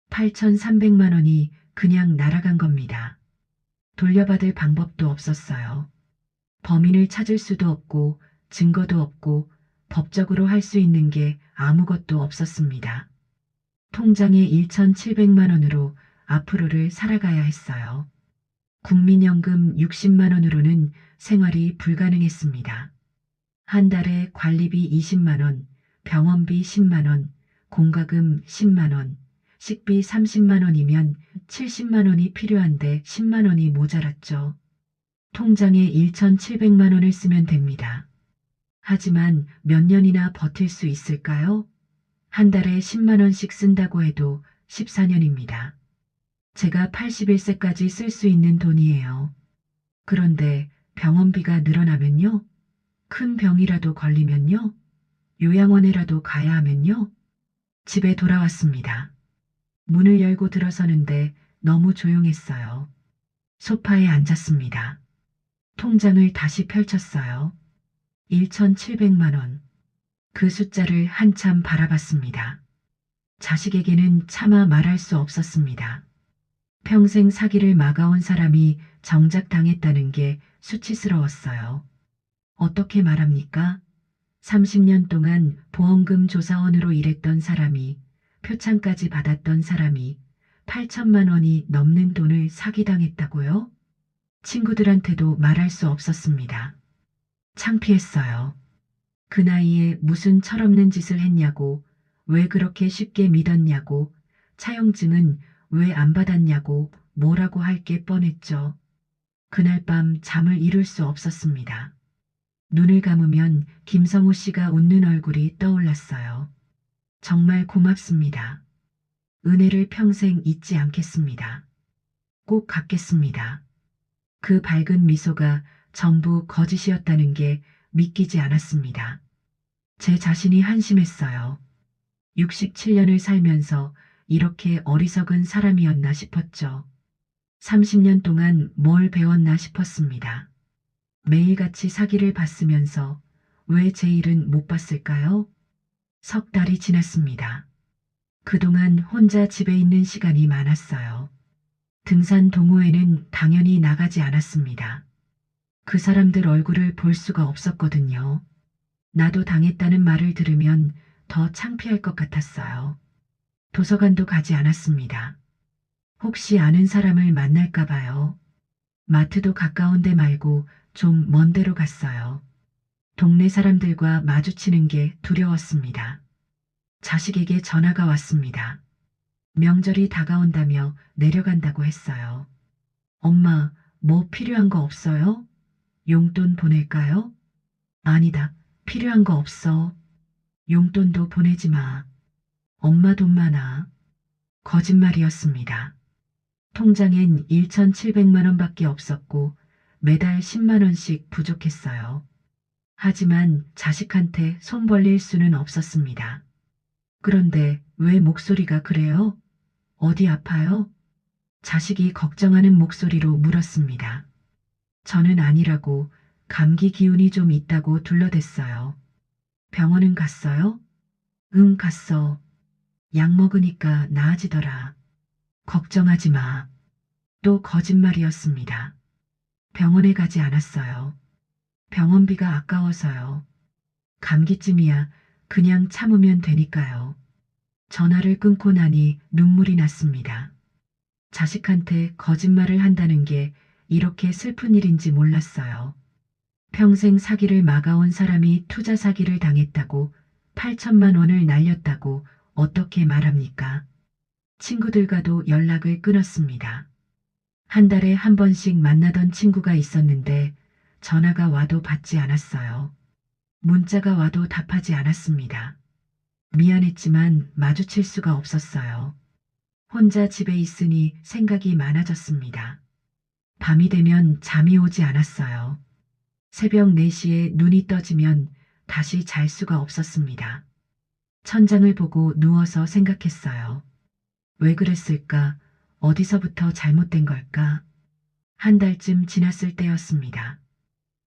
8,300만 원이 그냥 날아간 겁니다. 돌려받을 방법도 없었어요. 범인을 찾을 수도 없고 증거도 없고 법적으로 할 수 있는 게 아무것도 없었습니다. 통장에 1,700만 원으로 앞으로를 살아가야 했어요. 국민연금 60만 원으로는 생활이 불가능했습니다. 한 달에 관리비 20만 원, 병원비 10만 원, 공과금 10만 원, 식비 30만 원이면 70만 원이 필요한데 10만 원이 모자랐죠. 통장에 1,700만 원을 쓰면 됩니다. 하지만 몇 년이나 버틸 수 있을까요? 한 달에 10만 원씩 쓴다고 해도 14년입니다. 제가 81세까지 쓸 수 있는 돈이에요. 그런데 병원비가 늘어나면요? 큰 병이라도 걸리면요? 요양원에라도 가야 하면요? 집에 돌아왔습니다. 문을 열고 들어서는데 너무 조용했어요. 소파에 앉았습니다. 통장을 다시 펼쳤어요. 1,700만 원. 그 숫자를 한참 바라봤습니다. 자식에게는 차마 말할 수 없었습니다. 평생 사기를 막아온 사람이 정작 당했다는 게 수치스러웠어요. 어떻게 말합니까? 30년 동안 보험금 조사원으로 일했던 사람이, 표창까지 받았던 사람이 8천만 원이 넘는 돈을 사기당했다고요? 친구들한테도 말할 수 없었습니다. 창피했어요. 그 나이에 무슨 철없는 짓을 했냐고, 왜 그렇게 쉽게 믿었냐고, 차용증은 왜 안 받았냐고 뭐라고 할 게 뻔했죠. 그날 밤 잠을 이룰 수 없었습니다. 눈을 감으면 김성호 씨가 웃는 얼굴이 떠올랐어요. 정말 고맙습니다. 은혜를 평생 잊지 않겠습니다. 꼭 갚겠습니다. 그 밝은 미소가 전부 거짓이었다는 게 믿기지 않았습니다. 제 자신이 한심했어요. 67년을 살면서 이렇게 어리석은 사람이었나 싶었죠. 30년 동안 뭘 배웠나 싶었습니다. 매일같이 사기를 봤으면서 왜 제 일은 못 봤을까요? 석 달이 지났습니다. 그동안 혼자 집에 있는 시간이 많았어요. 등산 동호회는 당연히 나가지 않았습니다. 그 사람들 얼굴을 볼 수가 없었거든요. 나도 당했다는 말을 들으면 더 창피할 것 같았어요. 도서관도 가지 않았습니다. 혹시 아는 사람을 만날까 봐요. 마트도 가까운 데 말고 좀 먼 데로 갔어요. 동네 사람들과 마주치는 게 두려웠습니다. 자식에게 전화가 왔습니다. 명절이 다가온다며 내려간다고 했어요. 엄마, 뭐 필요한 거 없어요? 용돈 보낼까요? 아니다, 필요한 거 없어. 용돈도 보내지 마. 엄마 돈 많아. 거짓말이었습니다. 통장엔 1,700만 원밖에 없었고 매달 10만 원씩 부족했어요. 하지만 자식한테 손 벌릴 수는 없었습니다. 그런데 왜 목소리가 그래요? 어디 아파요? 자식이 걱정하는 목소리로 물었습니다. 저는 아니라고 감기 기운이 좀 있다고 둘러댔어요. 병원은 갔어요? 응, 갔어. 약 먹으니까 나아지더라. 걱정하지 마. 또 거짓말이었습니다. 병원에 가지 않았어요. 병원비가 아까워서요. 감기쯤이야 그냥 참으면 되니까요. 전화를 끊고 나니 눈물이 났습니다. 자식한테 거짓말을 한다는 게 이렇게 슬픈 일인지 몰랐어요. 평생 사기를 막아온 사람이 투자 사기를 당했다고 8천만 원을 날렸다고 어떻게 말합니까? 친구들과도 연락을 끊었습니다. 한 달에 한 번씩 만나던 친구가 있었는데 전화가 와도 받지 않았어요. 문자가 와도 답하지 않았습니다. 미안했지만 마주칠 수가 없었어요. 혼자 집에 있으니 생각이 많아졌습니다. 밤이 되면 잠이 오지 않았어요. 새벽 4시에 눈이 떠지면 다시 잘 수가 없었습니다. 천장을 보고 누워서 생각했어요. 왜 그랬을까? 어디서부터 잘못된 걸까? 한 달쯤 지났을 때였습니다.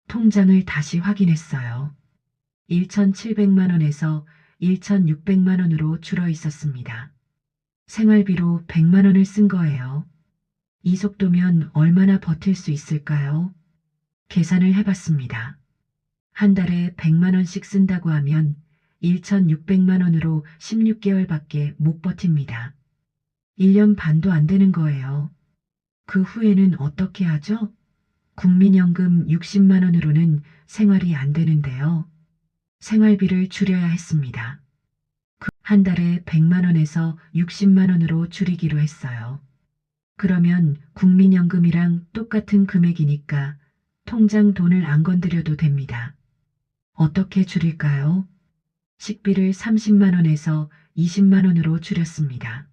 통장을 다시 확인했어요. 1,700만 원에서 1,600만 원으로 줄어 있었습니다. 생활비로 100만 원을 쓴 거예요. 이 속도면 얼마나 버틸 수 있을까요? 계산을 해봤습니다. 한 달에 100만 원씩 쓴다고 하면 1,600만 원으로 16개월밖에 못 버팁니다. 1년 반도 안 되는 거예요. 그 후에는 어떻게 하죠? 국민연금 60만 원으로는 생활이 안 되는데요. 생활비를 줄여야 했습니다. 한 달에 100만 원에서 60만 원으로 줄이기로 했어요. 그러면 국민연금이랑 똑같은 금액이니까 통장 돈을 안 건드려도 됩니다. 어떻게 줄일까요? 식비를 30만 원에서 20만 원으로 줄였습니다.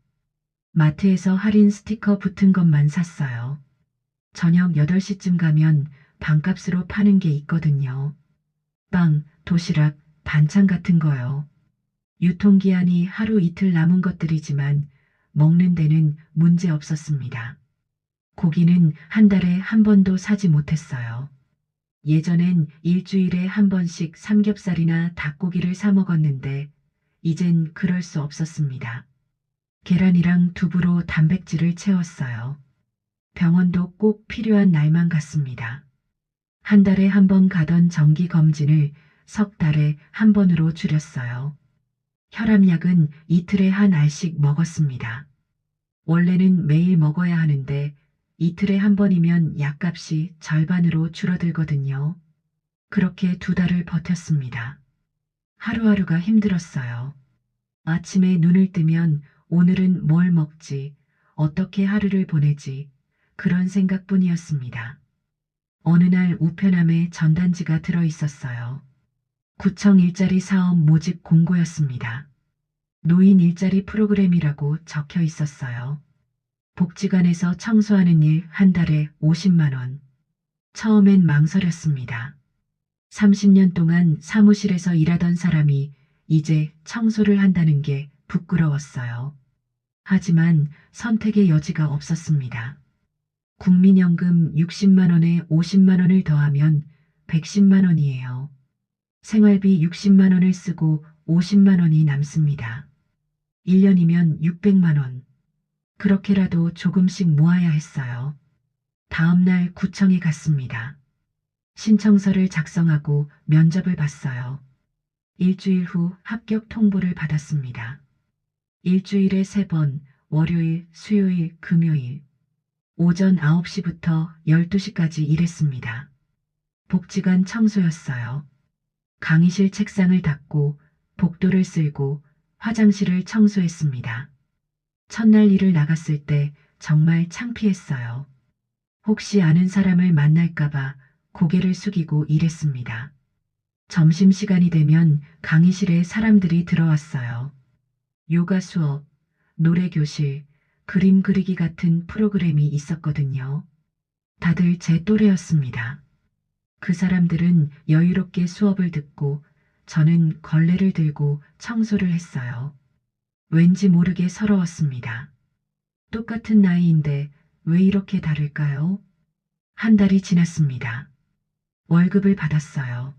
마트에서 할인 스티커 붙은 것만 샀어요. 저녁 8시쯤 가면 반값으로 파는 게 있거든요. 빵, 도시락, 반찬 같은 거요. 유통기한이 하루 이틀 남은 것들이지만 먹는 데는 문제 없었습니다. 고기는 한 달에 한 번도 사지 못했어요. 예전엔 일주일에 한 번씩 삼겹살이나 닭고기를 사 먹었는데 이젠 그럴 수 없었습니다. 계란이랑 두부로 단백질을 채웠어요. 병원도 꼭 필요한 날만 갔습니다. 한 달에 한 번 가던 정기 검진을 석 달에 한 번으로 줄였어요. 혈압약은 이틀에 한 알씩 먹었습니다. 원래는 매일 먹어야 하는데 이틀에 한 번이면 약값이 절반으로 줄어들거든요. 그렇게 두 달을 버텼습니다. 하루하루가 힘들었어요. 아침에 눈을 뜨면 오늘은 뭘 먹지, 어떻게 하루를 보내지, 그런 생각뿐이었습니다. 어느 날 우편함에 전단지가 들어 있었어요. 구청 일자리 사업 모집 공고였습니다. 노인 일자리 프로그램이라고 적혀 있었어요. 복지관에서 청소하는 일 한 달에 50만 원. 처음엔 망설였습니다. 30년 동안 사무실에서 일하던 사람이 이제 청소를 한다는 게 부끄러웠어요. 하지만 선택의 여지가 없었습니다. 국민연금 60만 원에 50만 원을 더하면 110만 원이에요. 생활비 60만 원을 쓰고 50만 원이 남습니다. 1년이면 600만 원. 그렇게라도 조금씩 모아야 했어요. 다음 날 구청에 갔습니다. 신청서를 작성하고 면접을 봤어요. 일주일 후 합격 통보를 받았습니다. 일주일에 3번, 월요일, 수요일, 금요일. 오전 9시부터 12시까지 일했습니다. 복지관 청소였어요. 강의실 책상을 닦고 복도를 쓸고 화장실을 청소했습니다. 첫날 일을 나갔을 때 정말 창피했어요. 혹시 아는 사람을 만날까봐 고개를 숙이고 일했습니다. 점심시간이 되면 강의실에 사람들이 들어왔어요. 요가 수업, 노래 교실, 그림 그리기 같은 프로그램이 있었거든요. 다들 제 또래였습니다. 그 사람들은 여유롭게 수업을 듣고 저는 걸레를 들고 청소를 했어요. 왠지 모르게 서러웠습니다. 똑같은 나이인데 왜 이렇게 다를까요? 한 달이 지났습니다. 월급을 받았어요.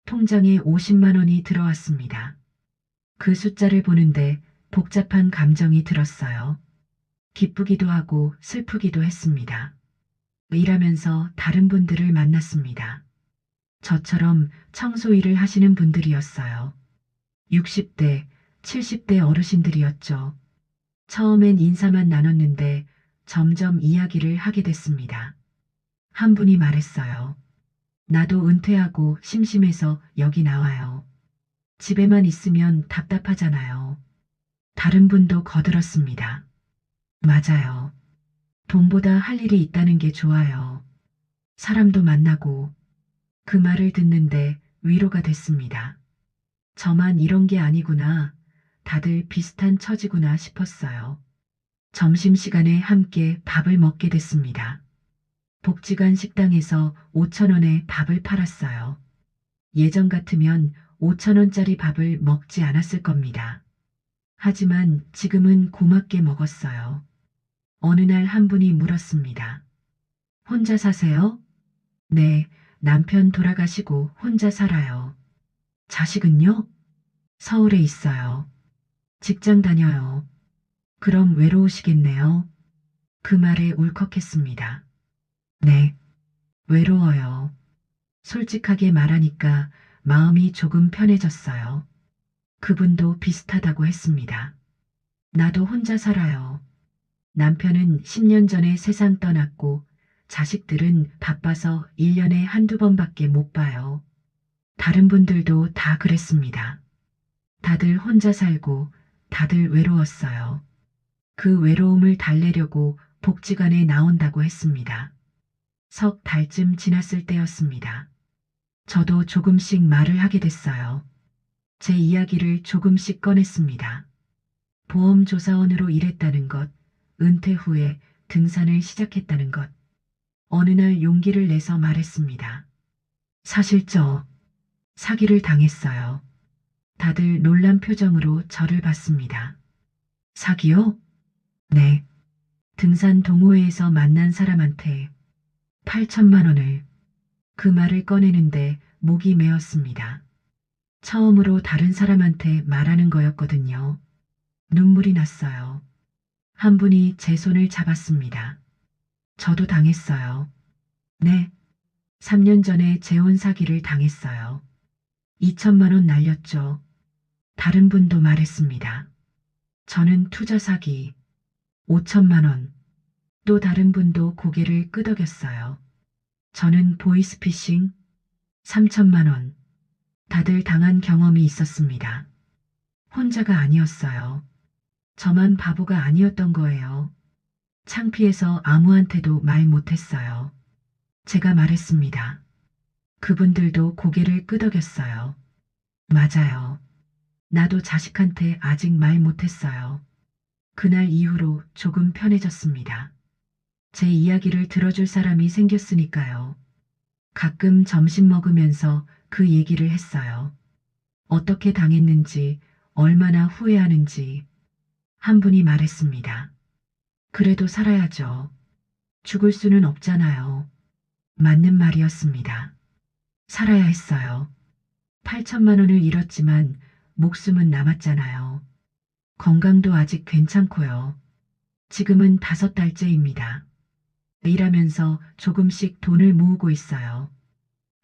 통장에 50만 원이 들어왔습니다. 그 숫자를 보는데 복잡한 감정이 들었어요. 기쁘기도 하고 슬프기도 했습니다. 일하면서 다른 분들을 만났습니다. 저처럼 청소 일을 하시는 분들이었어요. 60대, 70대 어르신들이었죠. 처음엔 인사만 나눴는데 점점 이야기를 하게 됐습니다. 한 분이 말했어요. 나도 은퇴하고 심심해서 여기 나와요. 집에만 있으면 답답하잖아요. 다른 분도 거들었습니다. 맞아요. 돈보다 할 일이 있다는 게 좋아요. 사람도 만나고. 그 말을 듣는데 위로가 됐습니다. 저만 이런 게 아니구나. 다들 비슷한 처지구나 싶었어요. 점심시간에 함께 밥을 먹게 됐습니다. 복지관 식당에서 5천 원에 밥을 팔았어요. 예전 같으면 5천 원짜리 밥을 먹지 않았을 겁니다. 하지만 지금은 고맙게 먹었어요. 어느 날 한 분이 물었습니다. 혼자 사세요? 네, 남편 돌아가시고 혼자 살아요. 자식은요? 서울에 있어요. 직장 다녀요. 그럼 외로우시겠네요. 그 말에 울컥했습니다. 네, 외로워요. 솔직하게 말하니까 마음이 조금 편해졌어요. 그분도 비슷하다고 했습니다. 나도 혼자 살아요. 남편은 10년 전에 세상 떠났고 자식들은 바빠서 1년에 한두 번밖에 못 봐요. 다른 분들도 다 그랬습니다. 다들 혼자 살고 다들 외로웠어요. 그 외로움을 달래려고 복지관에 나온다고 했습니다. 석 달쯤 지났을 때였습니다. 저도 조금씩 말을 하게 됐어요. 제 이야기를 조금씩 꺼냈습니다. 보험조사원으로 일했다는 것, 은퇴 후에 등산을 시작했다는 것. 어느 날 용기를 내서 말했습니다. 사실 저 사기를 당했어요. 다들 놀란 표정으로 저를 봤습니다. 사기요? 네. 등산 동호회에서 만난 사람한테 8천만 원을. 그 말을 꺼내는데 목이 메었습니다. 처음으로 다른 사람한테 말하는 거였거든요. 눈물이 났어요. 한 분이 제 손을 잡았습니다. 저도 당했어요. 네. 3년 전에 재혼 사기를 당했어요. 2천만 원 날렸죠. 다른 분도 말했습니다. 저는 투자 사기 5천만 원. 또 다른 분도 고개를 끄덕였어요. 저는 보이스피싱 3천만 원. 다들 당한 경험이 있었습니다. 혼자가 아니었어요. 저만 바보가 아니었던 거예요. 창피해서 아무한테도 말 못했어요. 제가 말했습니다. 그분들도 고개를 끄덕였어요. 맞아요. 나도 자식한테 아직 말 못했어요. 그날 이후로 조금 편해졌습니다. 제 이야기를 들어줄 사람이 생겼으니까요. 가끔 점심 먹으면서 그 얘기를 했어요. 어떻게 당했는지, 얼마나 후회하는지. 한 분이 말했습니다. 그래도 살아야죠. 죽을 수는 없잖아요. 맞는 말이었습니다. 살아야 했어요. 8천만 원을 잃었지만 목숨은 남았잖아요. 건강도 아직 괜찮고요. 지금은 5달째입니다. 일하면서 조금씩 돈을 모으고 있어요.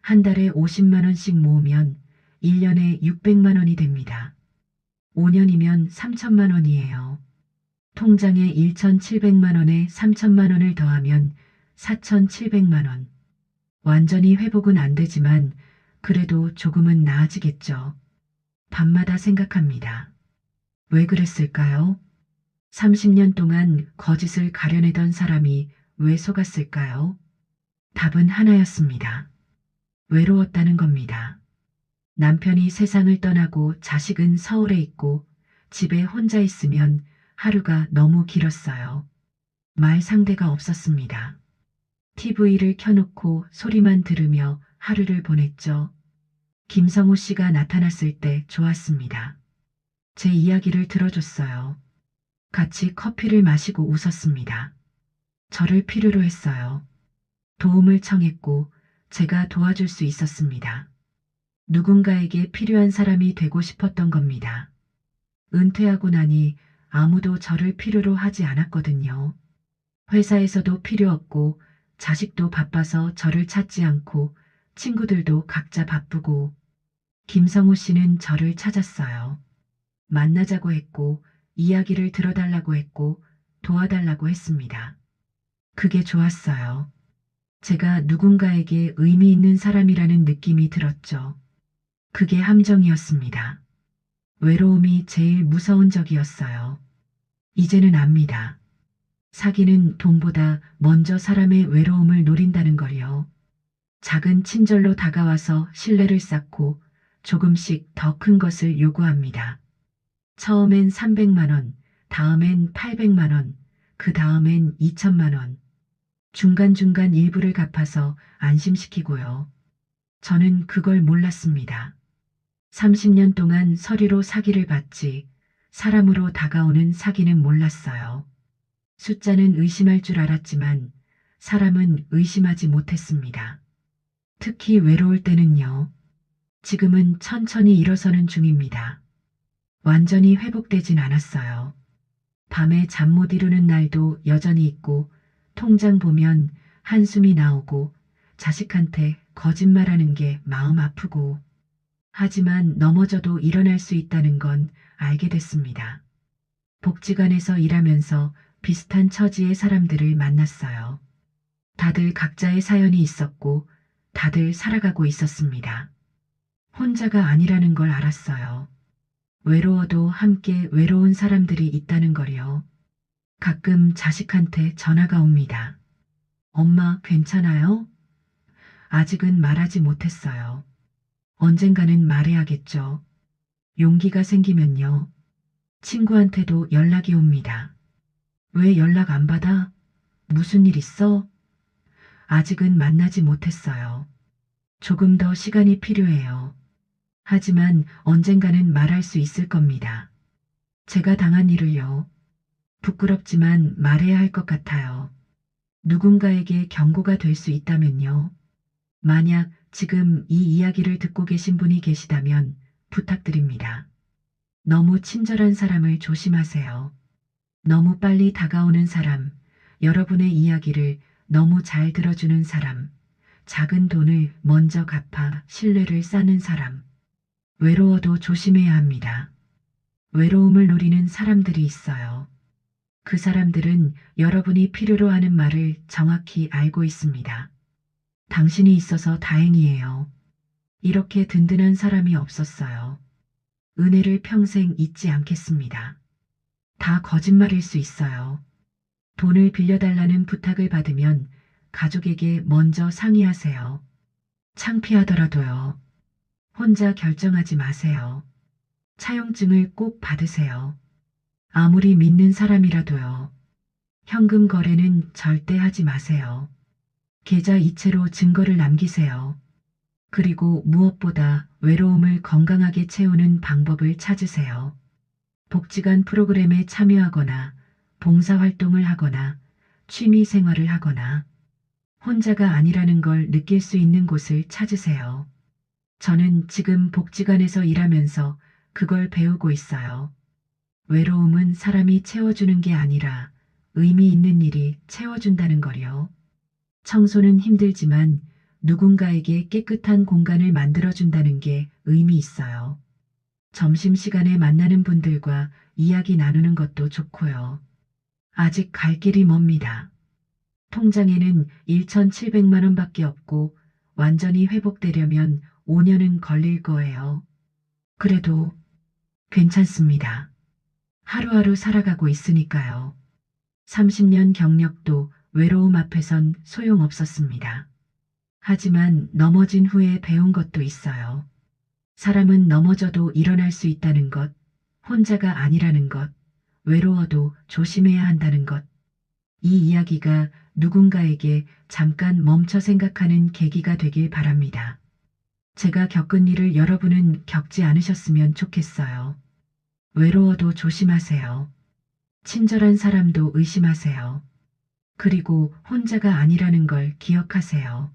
한 달에 50만 원씩 모으면 1년에 600만 원이 됩니다. 5년이면 3천만 원이에요. 통장에 1,700만 원에 3천만 원을 더하면 4,700만 원. 완전히 회복은 안 되지만 그래도 조금은 나아지겠죠. 밤마다 생각합니다. 왜 그랬을까요? 30년 동안 거짓을 가려내던 사람이 왜 속았을까요? 답은 하나였습니다. 외로웠다는 겁니다. 남편이 세상을 떠나고 자식은 서울에 있고 집에 혼자 있으면 하루가 너무 길었어요. 말 상대가 없었습니다. TV를 켜놓고 소리만 들으며 하루를 보냈죠. 김성호 씨가 나타났을 때 좋았습니다. 제 이야기를 들어줬어요. 같이 커피를 마시고 웃었습니다. 저를 필요로 했어요. 도움을 청했고 제가 도와줄 수 있었습니다. 누군가에게 필요한 사람이 되고 싶었던 겁니다. 은퇴하고 나니 아무도 저를 필요로 하지 않았거든요. 회사에서도 필요 없고 자식도 바빠서 저를 찾지 않고 친구들도 각자 바쁘고 김성호 씨는 저를 찾았어요. 만나자고 했고 이야기를 들어달라고 했고 도와달라고 했습니다. 그게 좋았어요. 제가 누군가에게 의미 있는 사람이라는 느낌이 들었죠. 그게 함정이었습니다. 외로움이 제일 무서운 적이었어요. 이제는 압니다. 사기는 돈보다 먼저 사람의 외로움을 노린다는 걸요. 작은 친절로 다가와서 신뢰를 쌓고 조금씩 더 큰 것을 요구합니다. 처음엔 300만 원, 다음엔 800만 원, 그 다음엔 2천만 원. 중간중간 일부를 갚아서 안심시키고요. 저는 그걸 몰랐습니다. 30년 동안 서류로 사기를 받지 사람으로 다가오는 사기는 몰랐어요. 숫자는 의심할 줄 알았지만 사람은 의심하지 못했습니다. 특히 외로울 때는요. 지금은 천천히 일어서는 중입니다. 완전히 회복되진 않았어요. 밤에 잠 못 이루는 날도 여전히 있고 통장 보면 한숨이 나오고 자식한테 거짓말하는 게 마음 아프고 하지만 넘어져도 일어날 수 있다는 건 알게 됐습니다. 복지관에서 일하면서 비슷한 처지의 사람들을 만났어요. 다들 각자의 사연이 있었고 다들 살아가고 있었습니다. 혼자가 아니라는 걸 알았어요. 외로워도 함께 외로운 사람들이 있다는 걸요. 가끔 자식한테 전화가 옵니다. 엄마 괜찮아요? 아직은 말하지 못했어요. 언젠가는 말해야겠죠. 용기가 생기면요. 친구한테도 연락이 옵니다. 왜 연락 안 받아? 무슨 일 있어? 아직은 만나지 못했어요. 조금 더 시간이 필요해요. 하지만 언젠가는 말할 수 있을 겁니다. 제가 당한 일을요. 부끄럽지만 말해야 할 것 같아요. 누군가에게 경고가 될 수 있다면요. 만약 지금 이 이야기를 듣고 계신 분이 계시다면 부탁드립니다. 너무 친절한 사람을 조심하세요. 너무 빨리 다가오는 사람, 여러분의 이야기를 너무 잘 들어주는 사람, 작은 돈을 먼저 갚아 신뢰를 쌓는 사람. 외로워도 조심해야 합니다. 외로움을 노리는 사람들이 있어요. 그 사람들은 여러분이 필요로 하는 말을 정확히 알고 있습니다. 당신이 있어서 다행이에요. 이렇게 든든한 사람이 없었어요. 은혜를 평생 잊지 않겠습니다. 다 거짓말일 수 있어요. 돈을 빌려달라는 부탁을 받으면 가족에게 먼저 상의하세요. 창피하더라도요. 혼자 결정하지 마세요. 차용증을 꼭 받으세요. 아무리 믿는 사람이라도요. 현금 거래는 절대 하지 마세요. 계좌 이체로 증거를 남기세요. 그리고 무엇보다 외로움을 건강하게 채우는 방법을 찾으세요. 복지관 프로그램에 참여하거나 봉사활동을 하거나 취미 생활을 하거나 혼자가 아니라는 걸 느낄 수 있는 곳을 찾으세요. 저는 지금 복지관에서 일하면서 그걸 배우고 있어요. 외로움은 사람이 채워주는 게 아니라 의미 있는 일이 채워준다는 거요. 청소는 힘들지만 누군가에게 깨끗한 공간을 만들어준다는 게 의미 있어요. 점심시간에 만나는 분들과 이야기 나누는 것도 좋고요. 아직 갈 길이 멉니다. 통장에는 1,700만 원밖에 없고 완전히 회복되려면 5년은 걸릴 거예요. 그래도 괜찮습니다. 하루하루 살아가고 있으니까요. 30년 경력도 외로움 앞에선 소용없었습니다. 하지만 넘어진 후에 배운 것도 있어요. 사람은 넘어져도 일어날 수 있다는 것, 혼자가 아니라는 것, 외로워도 조심해야 한다는 것. 이 이야기가 누군가에게 잠깐 멈춰 생각하는 계기가 되길 바랍니다. 제가 겪은 일을 여러분은 겪지 않으셨으면 좋겠어요. 외로워도 조심하세요. 친절한 사람도 의심하세요. 그리고 혼자가 아니라는 걸 기억하세요.